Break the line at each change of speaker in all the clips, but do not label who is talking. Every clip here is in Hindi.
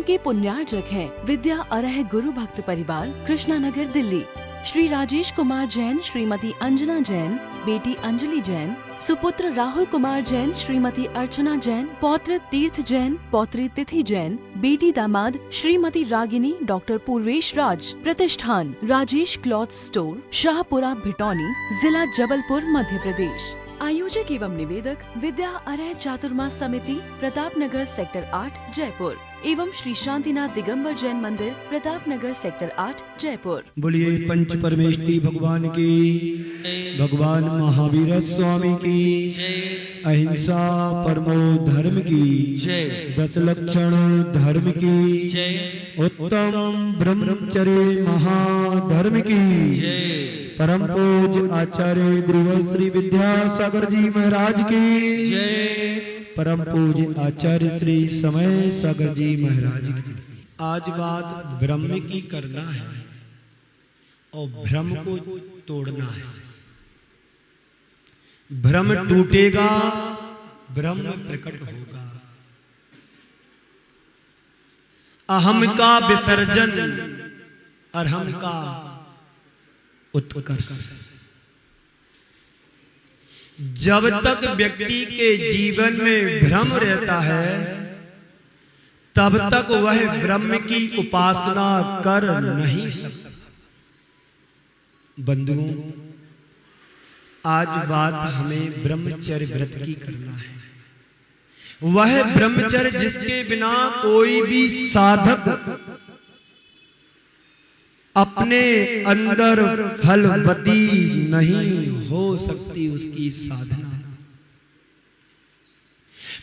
के पुण्यार्जक हैं विद्या अरह गुरु भक्त परिवार, कृष्णानगर, दिल्ली। श्री राजेश कुमार जैन, श्रीमती अंजना जैन, बेटी अंजलि जैन, सुपुत्र राहुल कुमार जैन, श्रीमती अर्चना जैन, पौत्र तीर्थ जैन, पौत्री तिथि जैन, बेटी दामाद श्रीमती रागिनी, डॉक्टर पूर्वेश राज। प्रतिष्ठान राजेश क्लॉथ स्टोर, शाहपुरा, भिटौनी, जिला जबलपुर, मध्य प्रदेश। आयोजक एवं निवेदक विद्या अरह चातुर्मास समिति, प्रताप नगर, सेक्टर 8, जयपुर एवं श्री शांतिनाथ दिगंबर जैन मंदिर, प्रताप नगर, सेक्टर 8, जयपुर।
बोलिए पंच परमेष्टि भगवान की, भगवान महावीर स्वामी की, अहिंसा परमो धर्म की, दस लक्षण धर्म की, उत्तम ब्रह्मचर्य महाधर्म की, परम पूज आचार्य गुरु श्री विद्यासागर जी महाराज की, परम पूज आचार्य श्री समय सागर जी महाराज की। आज बात ब्रह्म की करना है और भ्रम को तोड़ना है। भ्रम टूटेगा, ब्रह्म प्रकट होगा। अहम का विसर्जन, अरहम का उत्कर्ष। जब तक व्यक्ति के जीवन में भ्रम रहता है, तब तक वह ब्रह्म की उपासना कर नहीं सकता। बंधुओं, आज बात हमें ब्रह्मचर्य व्रत की करना है। वह ब्रह्मचर्य जिसके बिना कोई भी साधक अपने अंदर फलवती नहीं हो सकती। उसकी साधना,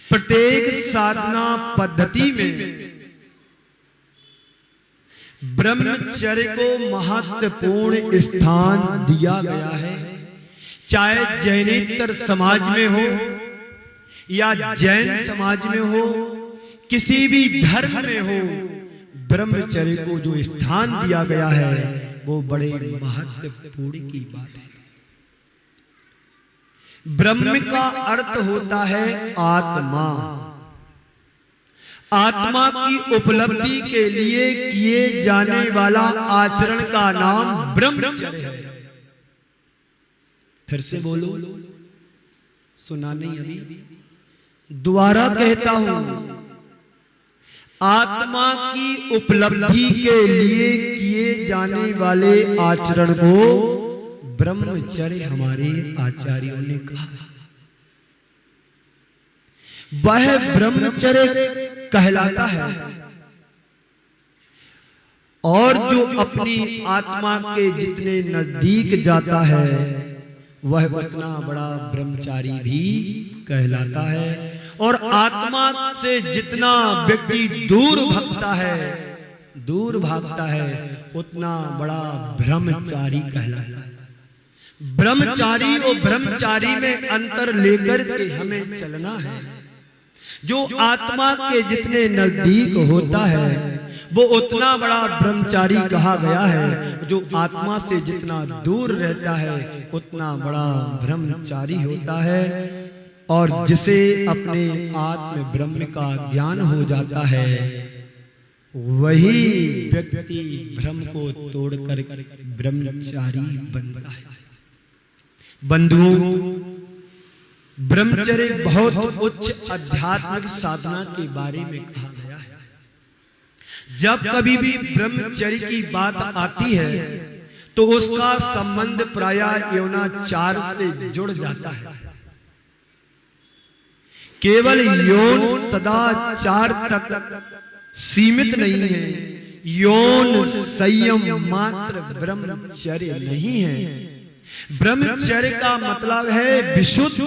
प्रत्येक साधना पद्धति में ब्रह्मचर्य को महत्वपूर्ण स्थान दिया गया है। चाहे जैनेतर समाज में हो या जैन समाज में हो, किसी भी धर्म में हो, ब्रह्मचर्य को जो स्थान दिया गया है वो बड़े महत्वपूर्ण की बात है। ब्रह्म का अर्थ होता है आत्मा। आत्मा की उपलब्धि के लिए किए जाने वाला आचरण का नाम ब्रह्मचर्य है। फिर से बोलो, सुना नहीं अभी? दोबारा कहता हूं, आत्मा की उपलब्धि के लिए किए जाने वाले आचरण को ब्रह्मचर्य हमारे आचार्यों ने कहा। वह ब्रह्मचर्य कहलाता है। और जो अपनी आत्मा के जितने नजदीक जाता है, वह उतना बड़ा ब्रह्मचारी भी कहलाता है। और आत्मा से जितना व्यक्ति दूर भागता है, उतना बड़ा ब्रह्मचारी कहलाता है। ब्रह्मचारी और ब्रह्मचारी में अंतर लेकर के हमें चलना है। जो आत्मा के जितने नजदीक होता है, वो उतना बड़ा ब्रह्मचारी कहा गया है। जो आत्मा से जितना दूर रहता है, उतना बड़ा ब्रह्मचारी होता है। और जिसे अपने आत्म ब्रह्म का ज्ञान हो जाता है, वही व्यक्ति भ्रम को तोड़कर ब्रह्मचारी बनता है। बंधुओं, ब्रह्मचर्य बहुत उच्च आध्यात्मिक साधना के बारे में कहा गया है। जब कभी भी ब्रह्मचर्य की बात आती है, तो उसका संबंध प्रायः यौनाचार से जुड़ जाता है। केवल यौन सदाचार तक सीमित नहीं है। यौन संयम मात्र ब्रह्मचर्य नहीं है। ब्रह्मचर्य का मतलब है विशुद्ध,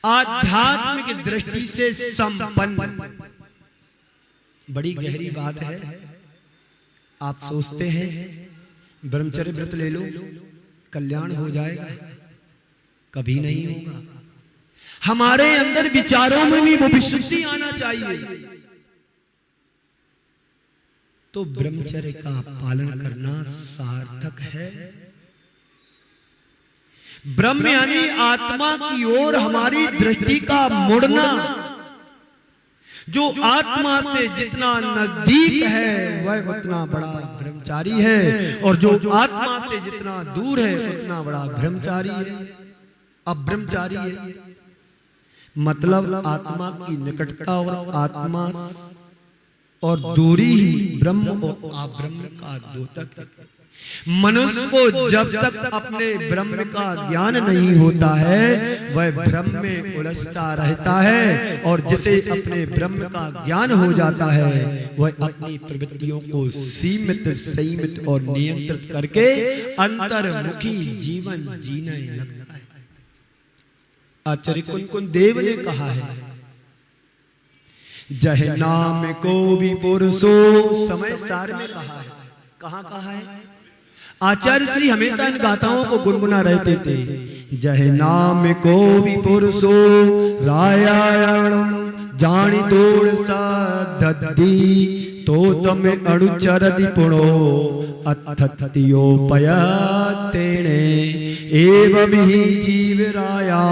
आध्यात्मिक दृष्टि से संपन्न। बड़ी गहरी बात है। आप सोचते हैं ब्रह्मचर्य व्रत ले लो, कल्याण हो जाएगा। कभी नहीं होगा। हमारे अंदर विचारों में भी वो विशुद्धि आना चाहिए। तो ब्रह्मचर्य का पालन करना सार्थक है। ब्रह्म यानी आत्मा की ओर हमारी दृष्टि का मुड़ना, जो आत्मा से जितना नजदीक है वह उतना बड़ा ब्रह्मचारी है, और जो आत्मा से जितना दूर है उतना बड़ा ब्रह्मचारी है, अब्रह्मचारी है। मतलब आत्मा की निकटता और आत्मा और दूरी ही ब्रह्म और अब्रह्म का द्योतक है। मनुष्य को जब तक अपने ब्रह्म का ज्ञान नहीं होता है वह भ्रम में उलझता रहता है, और जिसे अपने ब्रह्म का ज्ञान हो जाता है वह अपनी प्रवृत्तियों को सीमित, संयमित और नियंत्रित करके अंतर्मुखी जीवन जीने लगता है। आचार्य कुंकुन देव ने कहा है, जह नाम को भी पुरुषो, समय सार में कहा है। कहाँ कहा है? आचार्य श्री हमेशा इन गाथाओं को गुनगुना रहते थे। जह नाम को भी पुरुषो रायायण जानी तोड़ सदी, तो तम अणुचरदि पुणो अथत्योपय तेणे, एवं ही जीव राया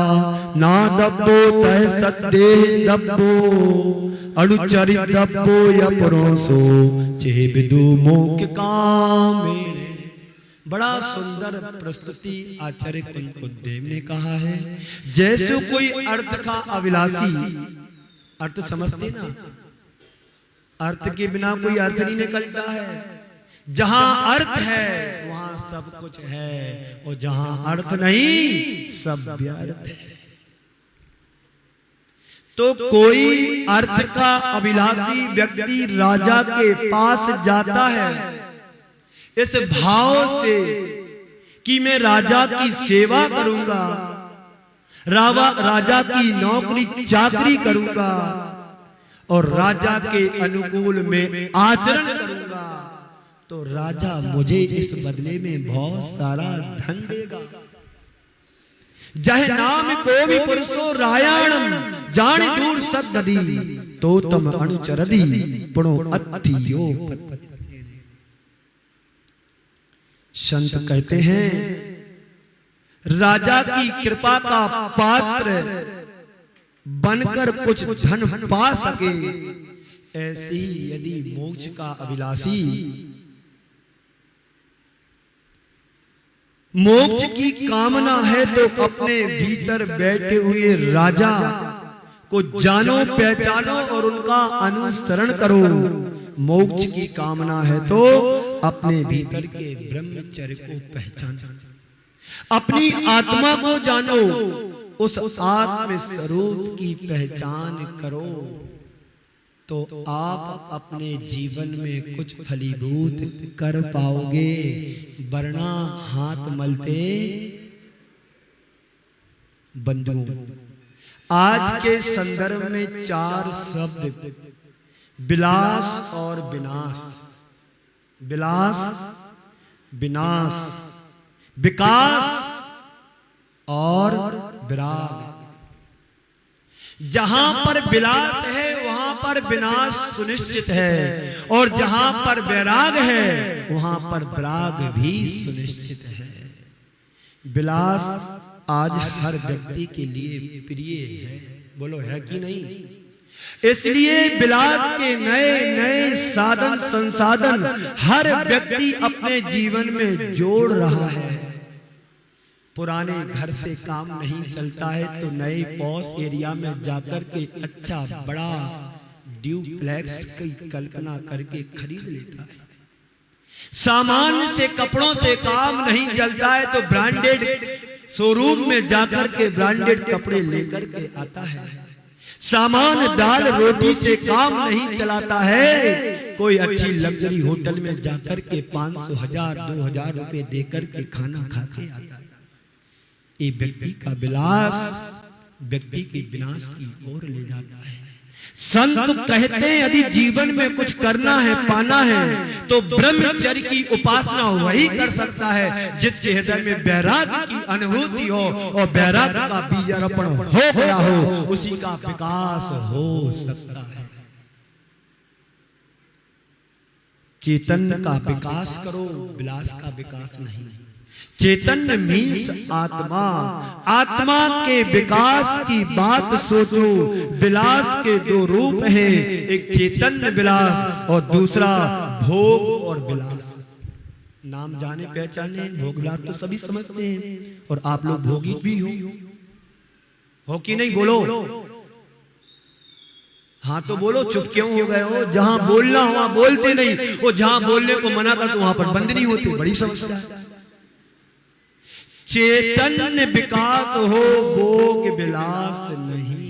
ना दब्बो तह सद्दे दब्बो, अणुचरि दब्बो यपुरोसो चे विदु मोक्ष कामे। बड़ा सुंदर प्रस्तुति आचार्य कुंकुन देव ने कहा है। जैसे कोई अर्थ का अभिलाषी, अर्थ समझते ना, अर्थ के बिना कोई अर्थ नहीं निकलता है। जहां अर्थ है वहां सब कुछ है, और जहां अर्थ नहीं सब व्यर्थ है। तो कोई अर्थ का अभिलाषी व्यक्ति राजा के पास जाता है इस भाव से कि मैं राजा की सेवा करूंगा, राजा की नौकरी चाकरी करूंगा और राजा के अनुकूल में आचरण करूंगा, तो राजा मुझे इस बदले में बहुत सारा धन देगा। जह नाम को भी पुरुषो रायाणम जान दूर सद्ददी, तो तम अणुचरदी पुणो अत्थियो। संत कहते हैं राजा की कृपा का पात्र बनकर कुछ धन पा सके, ऐसी यदि मोक्ष का अभिलाषी मोक्ष की कामना है तो अपने भीतर बैठे हुए राजा को जानो, पहचानो और उनका अनुसरण करो। मोक्ष की कामना है तो अपने भीतर के ब्रह्मचर्य को पहचानो, अपनी आत्मा को जानो, उस आत्म स्वरूप की पहचान करो, तो आप अपने जीवन में कुछ फलीभूत कर पाओगे, वरना हाथ मलते। बंधुओं, आज के संदर्भ में 4 शब्द विलास और विनाश, विलास, विनाश, विकास और विराग। जहां पर विलास है वहां पर विनाश सुनिश्चित है, और जहां पर वैराग है वहां पर विराग भी सुनिश्चित है। विलास आज हर व्यक्ति के लिए प्रिय है, बोलो है कि नहीं? इसलिए विलास के नए नए साधन संसाधन हर व्यक्ति अपने जीवन में जोड़ रहा है। पुराने घर से काम नहीं चलता है तो नए पॉश एरिया में जाकर के अच्छा बड़ा ड्यूप्लेक्स की कल्पना करके खरीद लेता है। सामान्य से कपड़ों से काम नहीं चलता है तो ब्रांडेड शोरूम में जाकर के ब्रांडेड कपड़े लेकर के आता है। सामान्य दाल रोटी से काम नहीं चलाता है, कोई अच्छी लग्जरी होटल में जाकर के 500, 1000, 2000 रुपए देकर के खाना खा के आता है। ये व्यक्ति का विलास व्यक्ति के विनाश की ओर ले जाता है। संत कहते हैं यदि जीवन में कुछ करना है, पाना है, तो ब्रह्मचर्य की उपासना वही कर सकता है जिसके हृदय में वैराग्य की अनुभूति हो और वैराग्य का बीजारोपण हो गया हो, उसी का विकास हो सकता है। चेतन का विकास करो, विलास का विकास नहीं। चैतन्य मीन्स आत्मा। आत्मा के विकास की बात सोचो। विलास के दो रूप हैं, एक चैतन्य विलास और दूसरा भोग और विलास। नाम जाने पहचाने, भोग विलास तो सभी समझते हैं, और आप लोग भोगी भी हो कि नहीं? बोलो हाँ तो बोलो, चुप क्यों हो गए हो? जहां बोलना हो वहां बोलते नहीं, वो जहां बोलने को मना कर तो वहां पर बंद नहीं होती। बड़ी समस्या है। चैतन्य विकास हो, भोग विलास नहीं।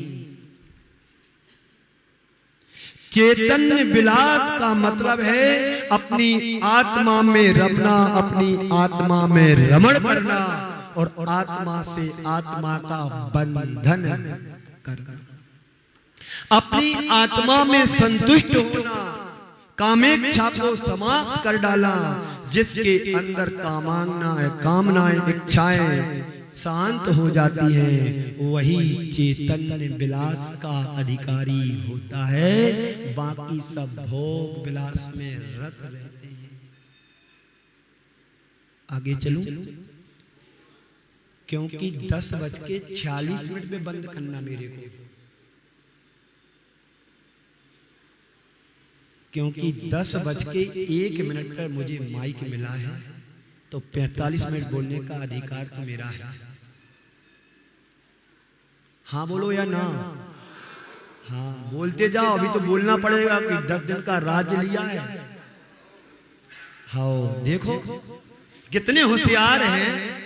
चैतन्य विलास का मतलब है अपनी आत्मा में रमना, अपनी आत्मा में रमण करना, और आत्मा से आत्मा का बंधन करना, अपनी आत्मा में संतुष्ट होना, कामेच्छा को समाप्त कर डाला। जिसके अंदर कामनाएं, इच्छाएं शांत हो जाती हैं, वही चैतन्य विलास का अधिकारी होता है। बाकी सब भोग विलास में रत रहते हैं। आगे चलूं, क्योंकि 10:46 में बंद करना मेरे को, क्योंकि 10:01 पर मुझे माइक मिला है, तो 45 मिनट बोलने का अधिकार तो मेरा है। हाँ बोलो या ना? हाँ बोलते जाओ, अभी तो बोलना पड़ेगा कि 10 दिन का राज्य लिया है। हाँ देखो कितने होशियार हैं।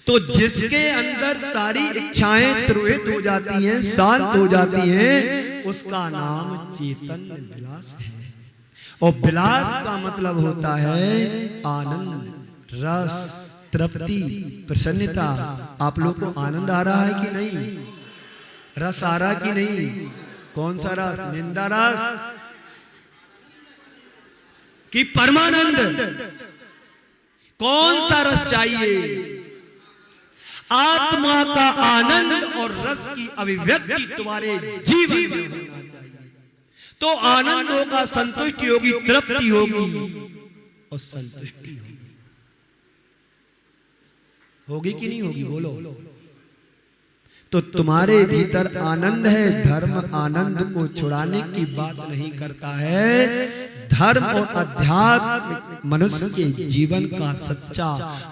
तो जिसके अंदर सारी इच्छाएं तिरोहित हो जाती हैं, शांत हो जाती हैं, उसका नाम चैतन्य विलास है। और विलास का मतलब होता है आनंद, रस, तृप्ति, प्रसन्नता। आप लोग को आनंद आ रहा है कि नहीं? रस आ रहा कि नहीं? कौन सा रस? निंदा रस कि परमानंद? कौन सा रस चाहिए? आत्मा का आनंद और रस की अभिव्यक्ति तुम्हारे जीवन में होना चाहिए। तो आनंद होगा, संतुष्टि होगी, तृप्ति होगी और संतुष्टि होगी। होगी कि नहीं होगी? बोलो। तो तुम्हारे भीतर आनंद है। धर्म आनंद को छुड़ाने की बात नहीं करता है। धर्म और अध्यात्म मनुष्य के जीवन का सच्चा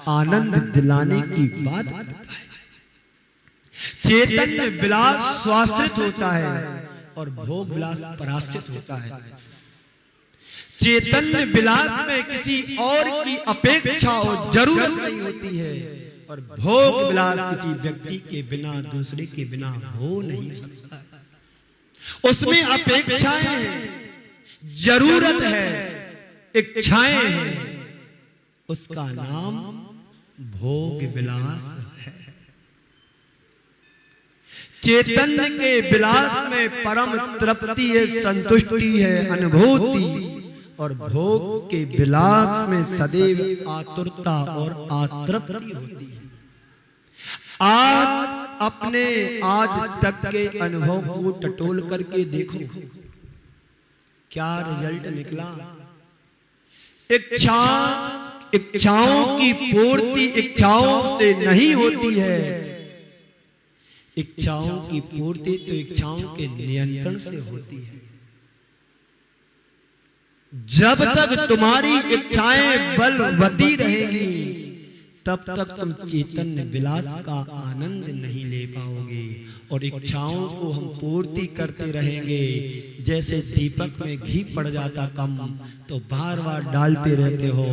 आनंद दिलाने की बात करता है। चैतन्य विलास स्वाश्रित होता है और भोग विलास पराश्रित होता है। चैतन्य विलास में किसी और की अपेक्षा और जरूरत नहीं होती है, और भोग विलास किसी व्यक्ति के बिना, दूसरे के बिना हो नहीं सकता। उसमें अपेक्षाएं हैं, जरूरत है, इच्छाएं हैं, उसका नाम भोग विलास है। चैतन्य के विलास में परम तृप्ति है, संतुष्टि है, अनुभूति, और भोग के विलास में सदैव आतुरता और आतृप्ति होती है। आज अपने आज तक के अनुभव को टटोल करके देखो, क्या रिजल्ट निकला? इच्छाओं की पूर्ति इच्छाओं से नहीं होती है। इच्छाओं की पूर्ति तो इच्छाओं के नियंत्रण से होती है। जब तक तुम्हारी इच्छाएं बलवती रहेगी, तब तक तुम चैतन्य विलास का आनंद नहीं ले पाओगे। और इच्छाओं को हम पूर्ति करते रहेंगे। जैसे दीपक में घी पड़ जाता कम, तो बार बार डालते रहते हो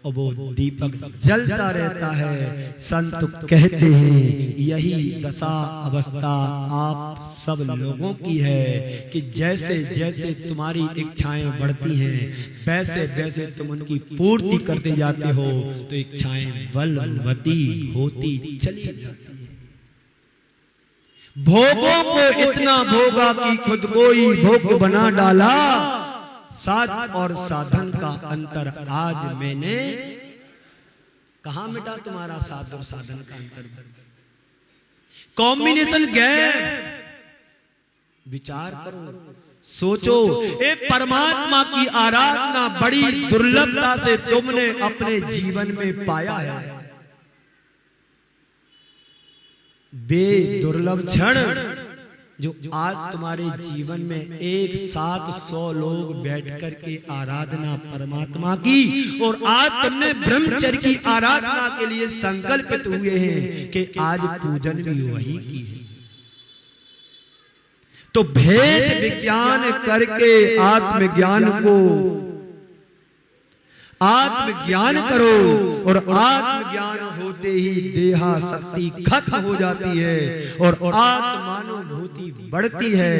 और वो दीपक जलता रहता है। संत कहते हैं यही दशा अवस्था आप सब लोगों की है कि जैसे जैसे तुम्हारी इच्छाएं बढ़ती हैं, वैसे वैसे तुम उनकी पूर्ति करते जाते हो, तो इच्छाएं बलवती होती चली जाती है। भोगों को इतना भोगा कि खुद को ही भोग बना डाला। साध और साधन का अंतर आज मैंने कहां मिटा? तुम्हारा साध और साधन का अंतर, कॉम्बिनेशन गैप। विचार करो, सोचो, एक परमात्मा की आराधना बड़ी दुर्लभता से तुमने अपने जीवन में पाया है। वे दुर्लभ क्षण जो आज तुम्हारे जीवन में एक साथ 100 लोग बैठ कर के आराधना परमात्मा की, और आज तुमने ब्रह्मचर्य की आराधना के लिए संकल्पित हुए हैं कि आज पूजन भी वही की है। तो भेद विज्ञान करके आत्मज्ञान करो, और आत्मज्ञान होते ही देहा शक्ति खत्म हो जाती है और आत्मानुभूति बढ़ती है,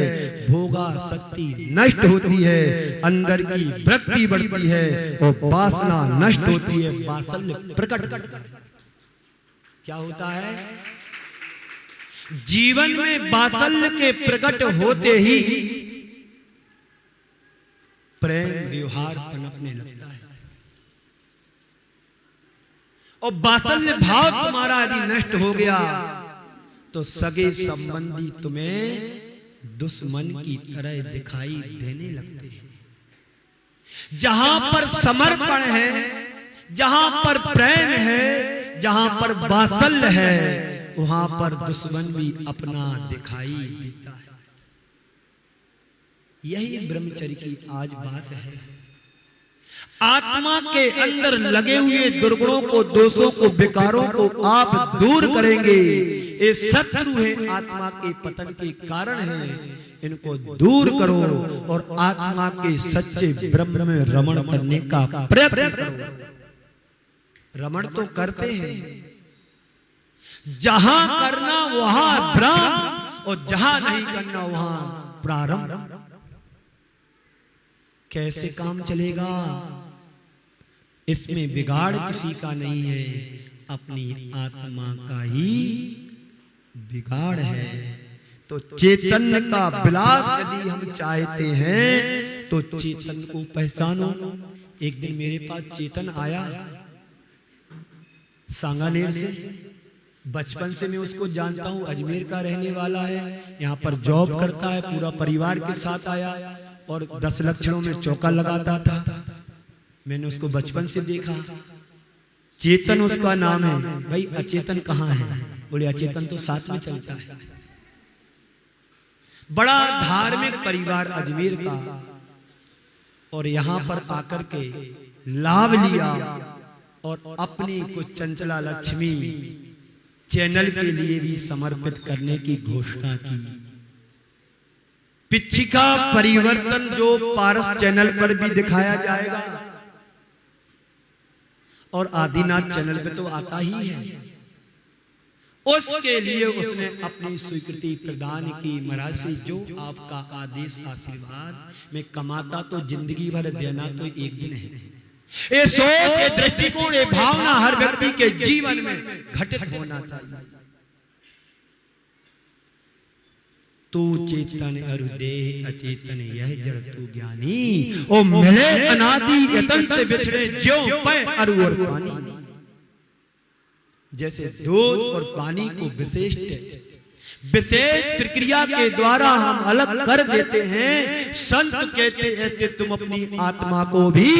भोगा शक्ति नष्ट होती है, अंदर की वृत्ति बढ़ती है और वासना नष्ट होती है, वात्सल्य प्रकट। क्या होता है? जीवन में वात्सल्य के प्रकट होते ही प्रेम व्यवहार पनपने लगता है, और वात्सल्य भाव तुम्हारा यदि नष्ट हो गया तो सगे संबंधी तुम्हें दुश्मन की तरह दिखाई देने लगते हैं। जहां पर समर्पण है, जहां पर प्रेम है, जहां पर वात्सल्य है, वहां पर दुश्मन भी अपना दिखाई देता है। यही ब्रह्मचर्य की आज बात है। आत्मा के अंदर लगे हुए दुर्गुणों को, दोषों को, विकारों को आप दूर करेंगे। ये शत्रु है, आत्मा के पतन के कारण है, इनको दूर करो और आत्मा के सच्चे ब्रह्म में रमण करने का प्रयत्न करो। रमण तो करते हैं, जहां करना वहां ब्रह्म, और जहां नहीं करना वहां प्रारंभ। कैसे काम चलेगा? इसमें बिगाड़ किसी का नहीं है, अपनी आत्मा का ही बिगाड़ है। तो चेतन का विलास यदि हम चाहते हैं तो चेतन को पहचानो। एक दिन मेरे पास चेतन आया सांगानेर से, बचपन से मैं उसको जानता हूं, अजमेर का रहने वाला है, यहाँ पर जॉब करता है, पूरा परिवार के साथ आया और 10 लक्षणों में चौका लगाता था। मैंने उसको बचपन से देखा। चेतन उसका नाम है। भाई अचेतन कहाँ है? बोले अचेतन तो साथ में चलता है। बड़ा धार्मिक परिवार अजमेर का, और यहां पर आकर के लाभ लिया और अपनी कुछ चंचला लक्ष्मी चैनल के लिए भी समर्पित करने की घोषणा की। पिछिका परिवर्तन जो पारस चैनल पर भी दिखाया जाएगा और आदिनाथ चैनल पे तो आता ही है, उसके लिए उसने अपनी स्वीकृति प्रदान की। महाराज से जो आपका आदेश आशीर्वाद में कमाता तो जिंदगी भर देना तो एक दिन है। ये सोच, ये दृष्टिकोण, ये भावना हर व्यक्ति के जीवन में घटित होना चाहिए। तू चेतन अरु देह अचेतन यह जड़ तू ज्ञानी, ओ मिले अनादि यतन से बिछड़े ज्यों पै अरु और पानी। जैसे दूध और पानी को विशेष प्रक्रिया के द्वारा हम अलग कर देते हैं, संत कहते ऐसे तुम अपनी आत्मा को भी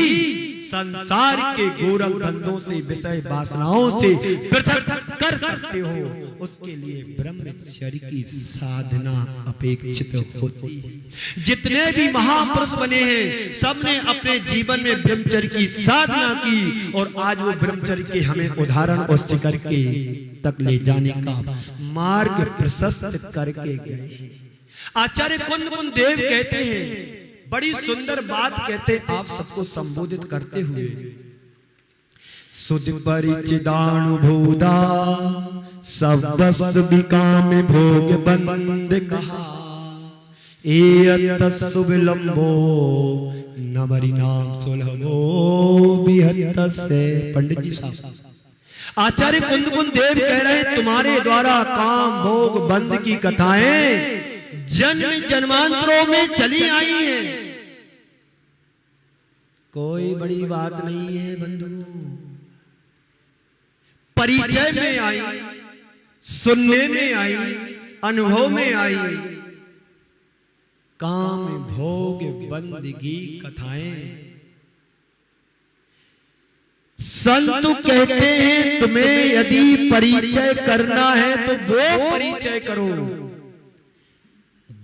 संसार के गोरख धंधों से, विषय वासनाओं से पृथक कर सकते हो। उसके लिए ब्रह्मचर्य की साधना अपेक्षित होती है। जितने भी महापुरुष बने हैं सबने अपने जीवन में ब्रह्मचर्य की साधना की, और आज वो ब्रह्मचर्य के हमें उदाहरण और शिखर के तक ले जाने का मार्ग प्रशस्त करके गए। आचार्य कुंद देव कहते हैं, बड़ी सुंदर बात कहते, आप सबको संबोधित करते हुए, सुध परिचिदानुभूदा सब विकाम भोग बंद कहा, शुभलंबो नमरि नाम सुलभो बिहत से। पंडित जी साहब, आचार्य कुंद देव कह रहे हैं, तुम्हारे द्वारा काम भोग बंद की कथाएं जन्म जन्मांतरों में चली आई हैं। कोई बड़ी बात नहीं है बंधु, परिचय में आई, सुनने में आई, अनुभव में आई, काम भोग बंदगी कथाएं। संत कहते हैं तुम्हें यदि परिचय करना है तो वो परिचय करो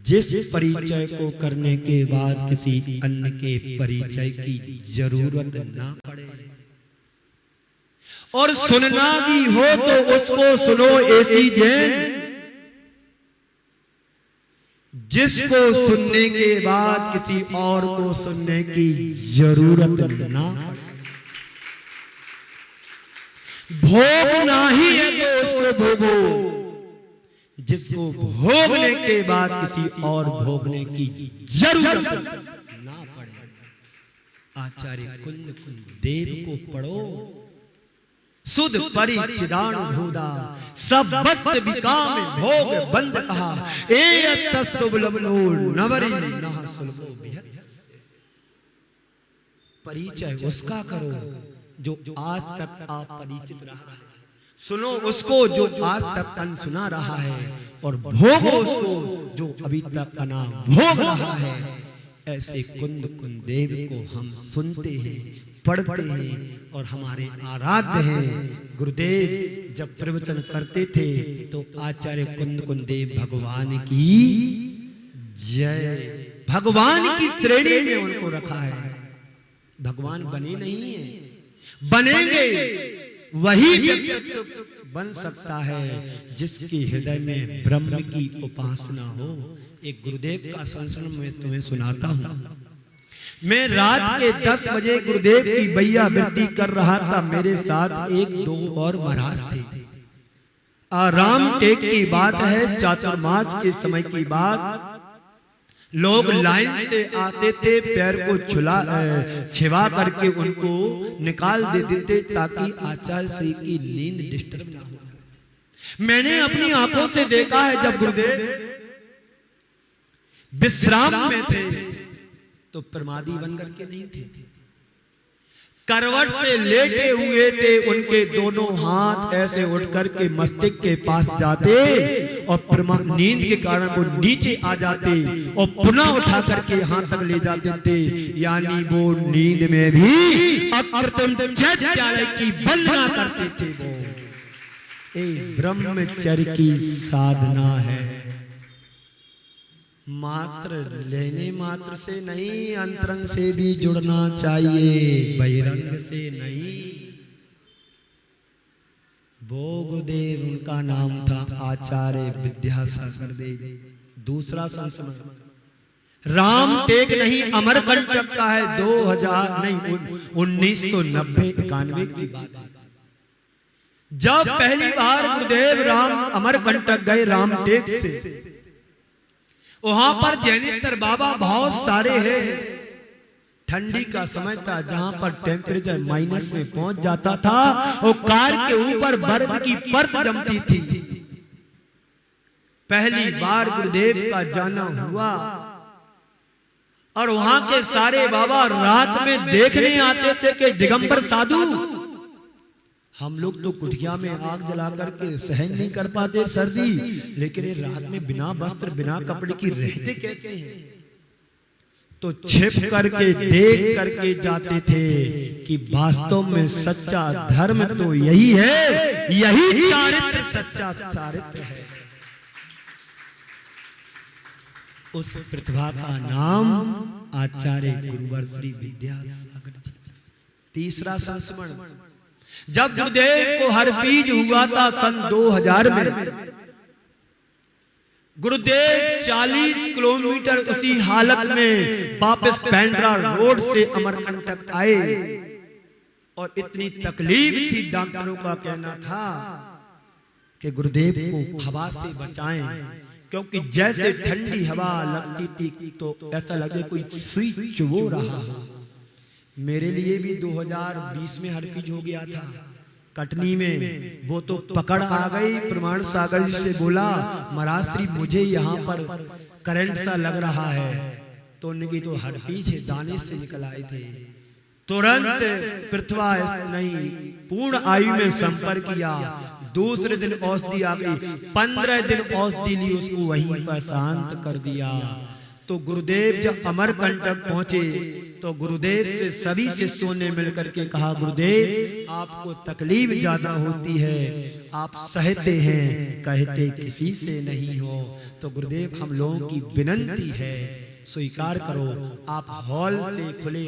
जिस परिचय को करने के बाद किसी अन्य के परिचय की जरूरत ना पड़े। और सुनना भी हो तो उसको सुनो ऐसी जैन जिसको सुनने के बाद किसी और को सुनने की जरूरत ना पड़े। भोगना ही है तो उसको भोगो जिसको भोगने के बाद किसी और भोगने की जरूरत ना पड़े। आचार्य कुंद देव को पढ़ो। सुध परिचिदानुभूदा सब बस विकाम भोग बंद कहा ए तत्सुबलबलो नवरी नहा सुलभो बिहत। परिचय उसका करो जो आज तक आप परिचित रहा है। सुनो उसको जो आज तक अनसुना रहा है और भोगो उसको जो अभी तक अना भोग रहा है। ऐसे कुंद कुंदेव को हम सुनते हैं, पढ़ते हैं और हमारे आराध्य हैं। गुरुदेव जब प्रवचन करते थे तो आचार्य कुंद कुंदेव भगवान की जय, भगवान की श्रेणी में उनको रखा है। भगवान बने नहीं है, बनेंगे। वही व्यक्तित्व बन सकता है जिसके हृदय में ब्रह्म की उपासना हो। एक गुरुदेव का संस्मरण मैं तुम्हें सुनाता हूं। मैं रात के 10 बजे गुरुदेव की बैया वृत्ति कर रहा था। मेरे साथ एक दो और महाराज थे। आराम टेक की बात है, चातुर्मास के समय की बात। लोग लाइन से आते थे, पैर को छिवा करके उनको निकाल देते थे ताकि आचार्य श्री की नींद डिस्टर्ब ना हो। मैंने अपनी आंखों से देखा है जब गुरुदेव विश्राम में थे तो प्रमादी बन करके नहीं थे, करवट से लेटे हुए थे। उनके दोनों हाथ ऐसे उठ करके मस्तिष्क के पास जाते और नींद के कारण वो नीचे आ जाते और पुनः उठा करके यहाँ तक ले जाते थे। यानी वो नींद में भी अकृत्रिम ब्रह्मचर्य की वंदना करते थे। वो ब्रह्मचर्य की साधना है। मात्र लेने मात्र से नहीं, अंतरंग से भी जुड़ना चाहिए, बहिरंग से नहीं। भोगदेव उनका नाम था, आचार्य विद्यासागर देव। दूसरा संस्मरण राम टेक नहीं, अमरकंटक का है। 1990-91 की बात है। जब पहली बार गुरुदेव राम अमरकंटक गए राम टेक से, वहां पर जैनेतर बाबा बहुत सारे हैं। ठंडी का समय था जहां पर टेम्परेचर माइनस में पहुंच जाता था और कार के ऊपर बर्फ की परत जमती थी। पहली बार गुरुदेव का जाना हुआ और वहां के सारे बाबा रात में देखने आते थे कि दिगंबर साधु। हम लोग तो कुटिया में आग जला करके सहन नहीं कर पाते सर्दी, लेकिन ये रात में बिना वस्त्र बिना कपड़े की रहते कैसे हैं? तो छिप करके देख करके जाते थे कि वास्तव में सच्चा धर्म तो यही है, यही चारित्र सच्चा चारित्र है। उस प्रतिभा का नाम आचार्य गुरुवर श्री विद्यासागर जी। तीसरा संस्मरण जब गुरुदेव को हरपीज हुआ था सन 2000 में, गुरुदेव 40 किलोमीटर उसी हालत में वापस पेंड्रा रोड से अमरकंटक आए और इतनी तकलीफ थी। डॉक्टरों का कहना था कि गुरुदेव को हवा से बचाएं, क्योंकि जैसे ठंडी हवा लगती थी तो ऐसा लगे कोई सुई चुभो रहा हो। मेरे लिए भी 2020 में हरपीज हो गया था कटनी में। वो तो पकड़ आ गई। प्रमाण सागर जी से बोला, महाराज श्री मुझे यहाँ पर करंट सा लग रहा है। तो उनकी तो हरपीज है, दाने से निकल आए थे। तुरंत पृथ्वा नहीं पूर्ण आयु में संपर्क किया। दूसरे दिन औषधि आ गई, 15 दिन औषधि ली, उसको वहीं पर शांत कर दिया। तो गुरुदेव जब अमरकंटक पहुंचे तो गुरुदेव से सभी शिष्यों ने मिलकर के कहा, गुरुदेव आपको तकलीफ ज्यादा होती है, आप सहते हैं, कहते किसी से नहीं हो। तो गुरुदेव हम लोगों की विनती है, स्वीकार करो, आप हॉल से खुले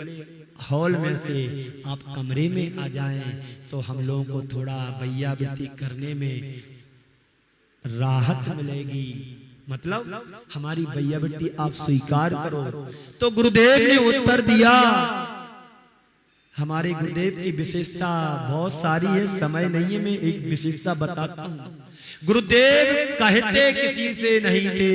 हॉल में से आप कमरे में आ जाएं तो हम लोगों को थोड़ा वैयावृत्ति करने में राहत मिलेगी, मतलब हमारी वैयावृत्ति आप स्वीकार करो। तो गुरुदेव ने उत्तर दिया, हमारे गुरुदेव की विशेषता बहुत सारी है, समय नहीं है, मैं एक विशेषता बताता हूँ। गुरुदेव कहते किसी से नहीं थे,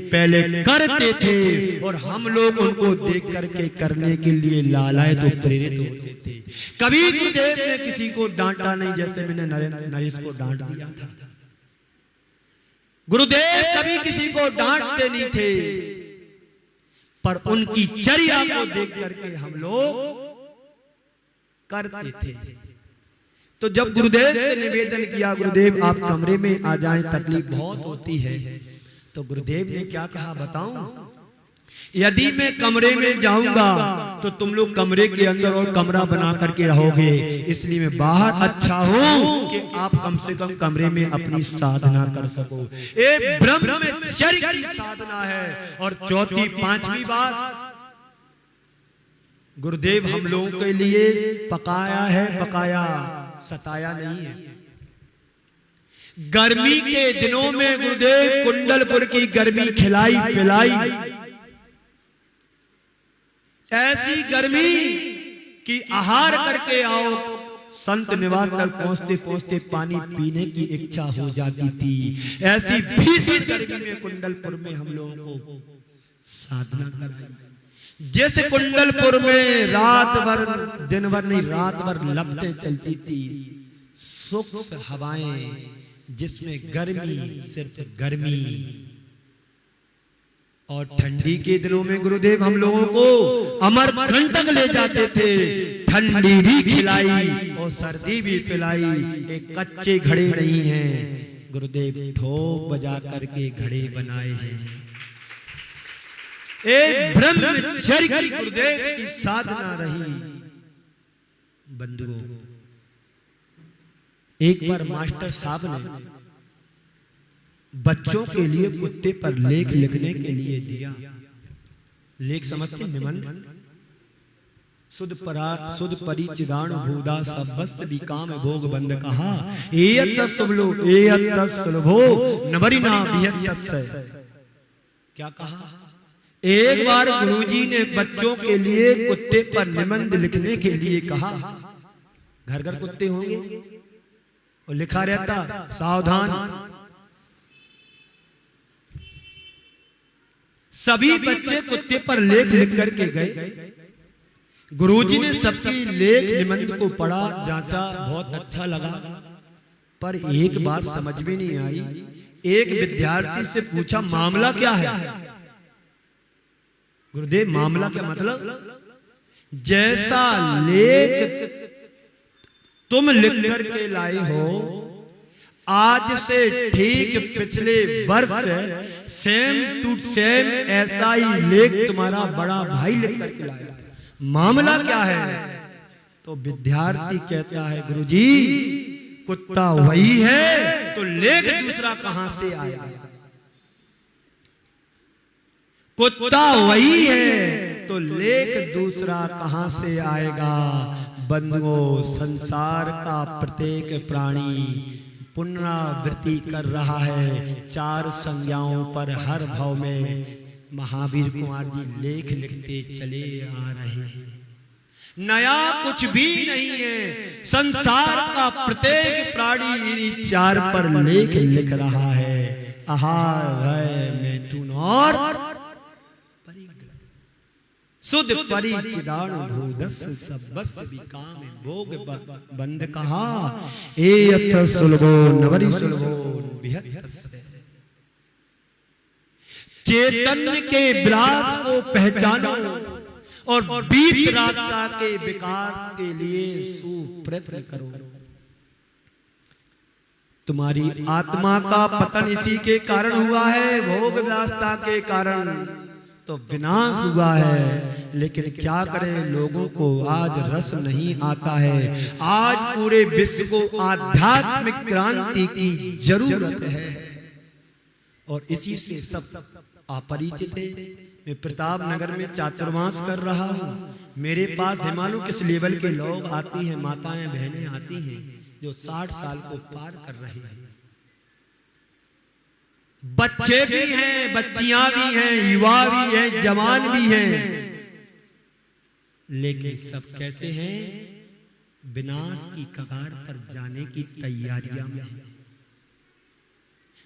पहले करते थे, और हम लोग उनको देख करके करने के लिए लालायत तो प्रेरित होते थे। कभी गुरुदेव ने किसी को डांटा नहीं, जैसे मैंने नरेश को डांट दिया था। गुरुदेव कभी किसी को डांटते नहीं थे, पर उनकी चर्या को देख करके हम लोग करते थे। तो जब गुरुदेव से निवेदन किया, गुरुदेव आप कमरे में आ जाएं, तकलीफ बहुत होती है, तो गुरुदेव ने क्या कहा बताऊं? यदि मैं कमरे में जाऊंगा तो तुम लोग कमरे के अंदर और कमरा बना करके रहोगे, इसलिए मैं बाहर अच्छा हूं कि आप कम से कम कमरे में अपनी साधना कर सको। ये ब्रह्मचर्य की साधना है। और चौथी पांचवी बात, गुरुदेव हम लोगों के लिए पकाया है, पकाया, सताया नहीं है। गर्मी के दिनों में गुरुदेव कुंडलपुर की गर्मी खिलाई पिलाई, ऐसी गर्मी कि आहार करके आओ, संत निवास तक पहुंचते पहुंचते पानी पीने की इच्छा हो जाती थी। ऐसी भीषण गर्मी में कुंडलपुर में हम लोगों को साधना कराई। जैसे कुंडलपुर में रात भर, दिन भर नहीं, रात भर लपटें चलती थी, सूक्ष्म हवाएं, जिसमें गर्मी, सिर्फ गर्मी। और ठंडी के दिनों में गुरुदेव हम लोगों को अमरकंटक ले जाते थे, ठंडी भी खिलाई और सर्दी भी पिलाई। एक कच्चे घड़े नहीं हैं, गुरुदेव ठोक बजा करके घड़े बनाए हैं। एक ब्रह्मचर्य की गुरुदेव की साधना रही। बंधुओं, एक बार मास्टर साहब ने बच्चों के लिए कुत्ते पर लेख लिखने के लिए दिया। लेख समझते निबंध, सुध परिचिदान भूदा सब्बस्त विकाम भोग बंद कहा, सुलभो नवरिना बिहत्यस्य। क्या कहा? एक बार गुरुजी ने बच्चों के लिए कुत्ते पर निबंध लिखने के लिए कहा। घर घर कुत्ते होंगे और लिखा रहता, सावधान। सभी बच्चे कुत्ते पर लेख लिख करके गए। गुरुजी ने सबकी लेख निबंध को पढ़ा, जांचा, बहुत अच्छा लगा, पर एक बात समझ में नहीं आई। एक विद्यार्थी से पूछा, मामला क्या है? गुरुदेव, मामला क्या मतलब? जैसा लेख तुम लिख करके लाए हो, आज से ठीक पिछले वर्ष सेम टू सेम ऐसा ही लेख तुम्हारा बड़ा भाई लिख करके लाया। मामला क्या है? तो विद्यार्थी कहता है, गुरुजी कुत्ता वही है तो लेख दूसरा कहां से आएगा? कुत्ता वही है तो लेख दूसरा कहां से आएगा? बंधुओं, संसार का प्रत्येक प्राणी पुनरावृत्ति कर रहा है। 4 संज्ञाओं पर हर भाव में महावीर कुमार जी लेख लिखते चले आ रहे हैं। नया कुछ भी नहीं है। संसार का प्रत्येक प्राणी इन्हीं 4 पर लेख लिख रहा है। आहार, भय, मैथुन और सुध परिचिदान भूदस सब्बस्त विकाम भोग बंद कहा, एयथ सुलभो नवरि सुलभो बिहत्यस्य। चैतन्य के विलास को पहचानो और वीतरागता के विकास के लिए सुप्रयत्न करो। तुम्हारी आत्मा का पतन इसी के कारण हुआ है, भोग विलासता के कारण। तो विनाश हुआ है। लेकिन क्या करें, लोगों को आज रस नहीं आता है। आज पूरे विश्व को आध्यात्मिक क्रांति की जरूरत है और इसी से सब अपरिचित है। मैं प्रताप नगर में चातुर्मास कर रहा हूँ। मेरे पास हिमालय किस लेवल के लोग आती हैं, माताएं बहनें आती हैं जो 60 साल को पार कर रहे हैं। बच्चे भी हैं, बच्चियां भी हैं, युवा भी हैं, जवान भी हैं, लेकिन सब कैसे हैं? विनाश की कगार पर जाने की तैयारियां में हैं।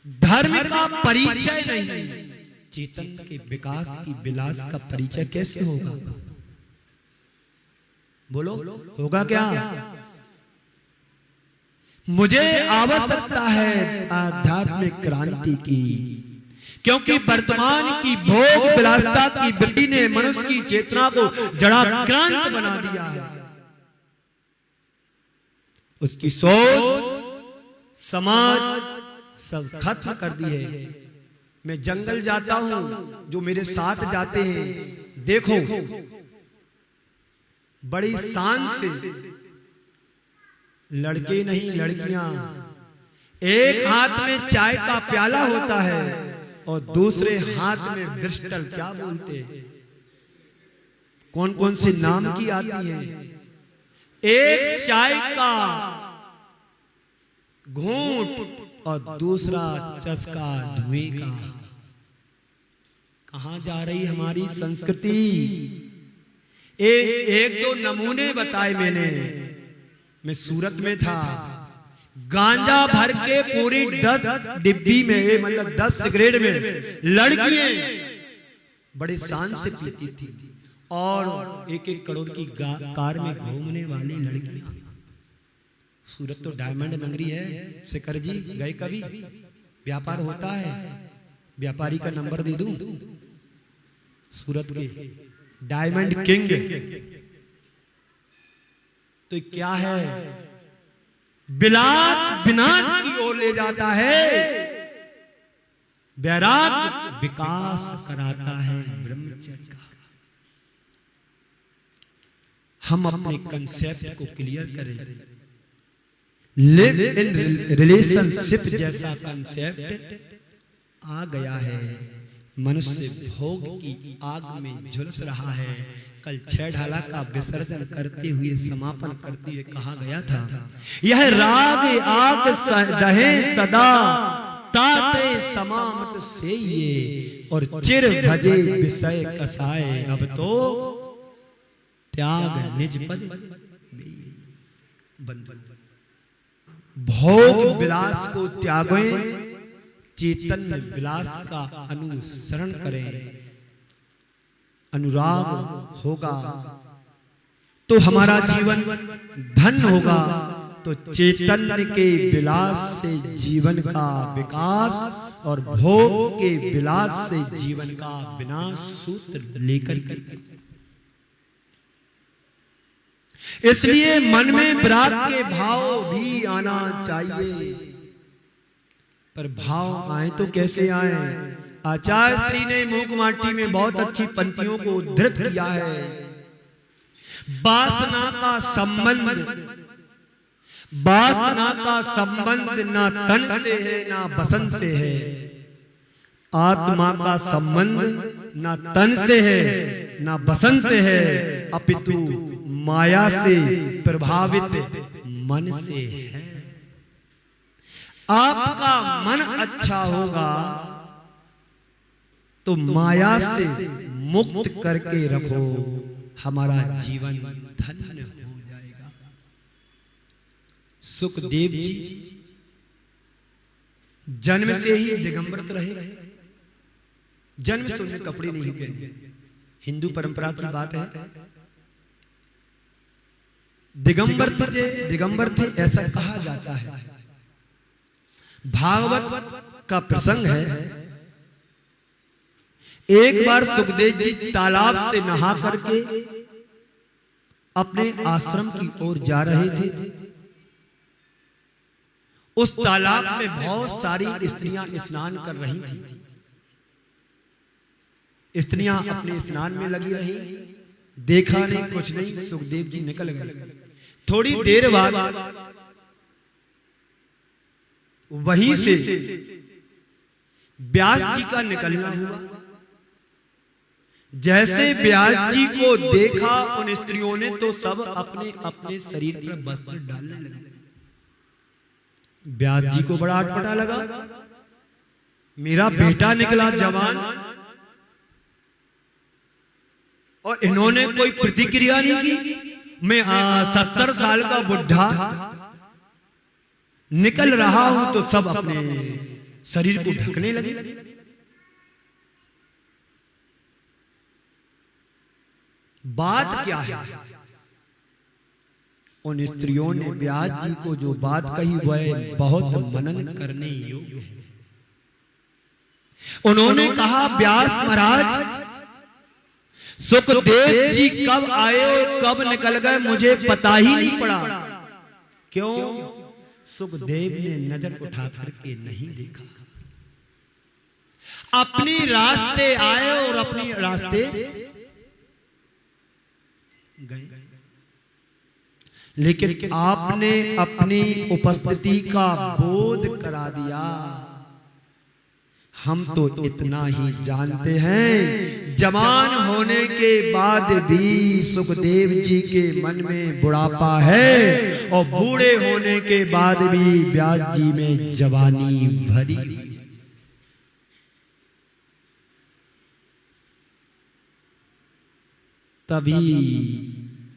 धर्म का परिचय नहीं, चेतन के विकास की विलास का परिचय कैसे होगा? बोलो, होगा क्या? मुझे आवश्यकता है आध्यात्मिक क्रांति की, क्योंकि वर्तमान की भोग विलासिता की वृत्ति ने मनुष्य की चेतना को जड़ाक्रांत बना दिया है। उसकी सोच समाज सब खत्म कर दी है। मैं जंगल जाता हूं, जो मेरे साथ जाते हैं, देखो बड़ी शान से लड़के नहीं लड़कियां, एक हाथ में चाय का प्याला होता है और दूसरे हाथ में ब्रिस्टल, क्या बोलते हैं, कौन कौन से नाम की आती है, एक चाय का घूंट और दूसरा चस्का धुएं का। कहां जा रही हमारी संस्कृति? एक दो नमूने बताए मैंने। मैं सूरत में था, गांजा भर के पूरी 10 डिब्बी में, मतलब 10 सिगरेट में लड़कियां बड़े शान से पीती थी और 1-1 करोड़ की कार में घूमने वाली लड़कियां। सूरत तो डायमंड नगरी है। शेखर जी गए कभी? व्यापार होता है, व्यापारी का नंबर दे दूं? सूरत के डायमंड किंग। तो क्या है? विलास विनाश की ओर ले जाता है, वैराग्य विकास कराता है, ब्रह्मचर्य का। हम अपने कंसेप्ट को क्लियर करें। लिव इन रिलेशनशिप जैसा कंसेप्ट आ गया है। मनुष्य भोग की आग में झुलस रहा है। कल 6 ढाला का विसर्जन करते हुए, समापन करते हुए कहा गया था, यह राग आग दहे सदा ताते समामत से ये, और चिर भजे विषय कसाए, अब तो त्याग निज पद बंद। भोग विलास को त्यागें, चैतन्य विलास का अनुसरण करें। अनुराग होगा तो हमारा जीवन धन होगा। तो चैतन्य के विलास से जीवन का विकास और भोग के विलास से जीवन का विनाश सूत्र लेकर के, इसलिए मन में विराग के भाव भी आना चाहिए। पर भाव आए तो कैसे आए? आचार्य श्री ने मूक माटी में बहुत अच्छी पंक्तियों को उद्धृत किया है। वासना का संबंध ना तन से है ना बसन से है। आत्मा का संबंध ना तन से है ना बसन से है, अपितु माया से प्रभावित मन से है। आपका मन अच्छा होगा तो माया से मुक्त करके रखो, हमारा जीवन धन्य हो जाएगा। सुखदेव जी जन्म से ही दिगंबर रहे। जन्म से उन्हें कपड़े नहीं पहने। हिंदू परंपरा की बात है। दिगंबर थे ऐसा कहा जाता है। भागवत का प्रसंग है। एक बार सुखदेव जी तालाब से नहा करके अपने आश्रम की ओर जा रहे थे। उस तालाब में बहुत सारी स्त्रियां स्नान कर रही थीं। स्त्रियां अपने स्नान में लगी रही, देखा नहीं, कुछ नहीं, सुखदेव जी निकल गए। थोड़ी देर बाद वहीं से व्यास जी का निकलना हुआ। जैसे व्यास जी को देखा उन स्त्रियों ने तो सब अपने अपने शरीर पर वस्त्र डालने लगे। व्यास जी को बड़ा अटपटा लगा, मेरा बेटा निकला जवान और इन्होंने कोई प्रतिक्रिया नहीं की। मैं 70 साल का बुढ़ा निकल रहा हूं तो सब अपने शरीर को ढकने लगे। बात क्या है? उन स्त्रियों ने व्यास जी को जो बात कही वह बहुत मनन करने योग्य है। उन्होंने कहा, व्यास महाराज, सुखदेव जी कब आए और कब निकल गए मुझे पता ही नहीं पड़ा। क्यों? सुखदेव ने नजर उठा करके नहीं देखा। अपने रास्ते आए और अपने रास्ते गए, लेकिन आपने अपनी उपस्थिति का बोध करा दिया। हम तो इतना ही जानते हैं, जवान होने के बाद भी सुखदेव जी के मन में बुढ़ापा है और बूढ़े होने के बाद भी व्यास जी में जवानी भरी। तभी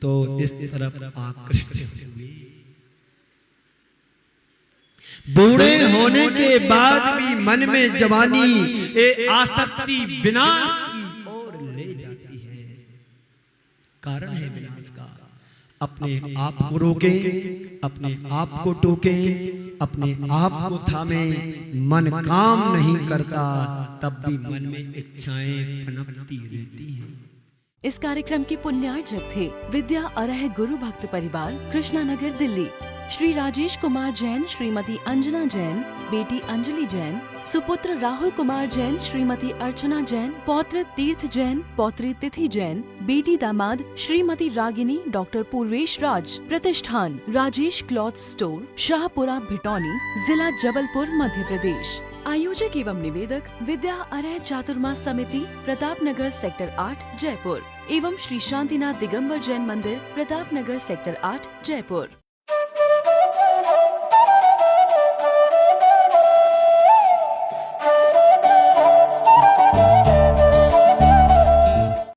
तो इस तरफ आकृष्ट हुए। बूढ़े होने के बाद भी मन में जवानी ए आसक्ति विनाश की ओर ले जाती है। कारण है विनाश का। अपने आप को रोके, अपने आप को टोके, अपने आप को थामे, मन काम नहीं करता तब भी मन में इच्छाएं पनपती रहती हैं।
इस कार्यक्रम के पुण्यार्जक थे विद्या अरह गुरु भक्त परिवार, कृष्णा नगर, दिल्ली। श्री राजेश कुमार जैन, श्रीमती अंजना जैन, बेटी अंजलि जैन, सुपुत्र राहुल कुमार जैन, श्रीमती अर्चना जैन, पौत्र तीर्थ जैन, पौत्री तिथि जैन, बेटी दामाद श्रीमती रागिनी, डॉक्टर पूर्वेश राज। प्रतिष्ठान राजेश क्लॉथ स्टोर, शाहपुरा, भिटौनी, जिला जबलपुर, मध्य प्रदेश। आयोजक एवं निवेदक विद्या अरह चातुर्मास समिति, प्रताप नगर, सेक्टर 8, जयपुर एवं श्री शांतिनाथ दिगंबर जैन मंदिर, प्रताप नगर, सेक्टर 8, जयपुर।